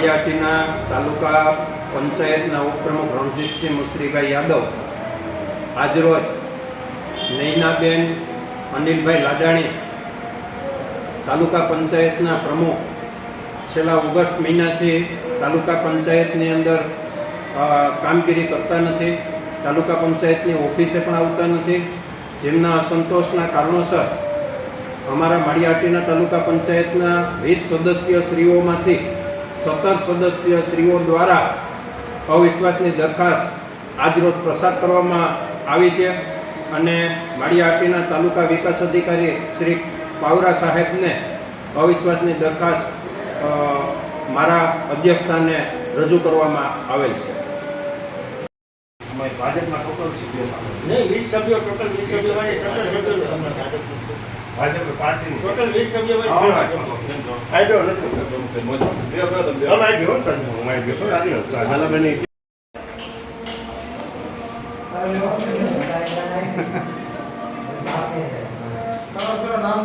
માળિયાહાટીના તાલુકા પંચાયતના ઉપપ્રમુખ રણજીતસિંહ મુસરીભાઈ યાદવ આજરોજ નૈનાબેન અનિલભાઈ લાડાણી તાલુકા પંચાયતના પ્રમુખ છેલ્લા ઓગસ્ટ મહિનાથી તાલુકા પંચાયતની અંદર કામગીરી કરતા નથી, તાલુકા પંચાયતની ઓફિસે પણ આવતા નથી, જેમના અસંતોષના કારણોસર અમારા માળિયાહાટીના તાલુકા પંચાયતના 20 સદસ્ય શ્રીઓમાંથી 17 સદસ્ય શ્રીઓ દ્વારા અવિશ્વાસની દરખાસ્ત આજરોજ પ્રસાર કરવામાં આવી છે અને માળિયાહાટીના તાલુકા વિકાસ અધિકારી શ્રી પાવરા સાહેબને અવિશ્વાસની દરખાસ્ત મારા અધ્યક્ષસ્થાને રજૂ કરવામાં આવેલ છે. ભાજપના ટોટલ સભ્યો નહીં 20 સભ્યો ટોટલ 20 સભ્યો વાળી 17 સભ્યો ભાજપ પાર્ટીની ટોટલ 20 સભ્યો નામ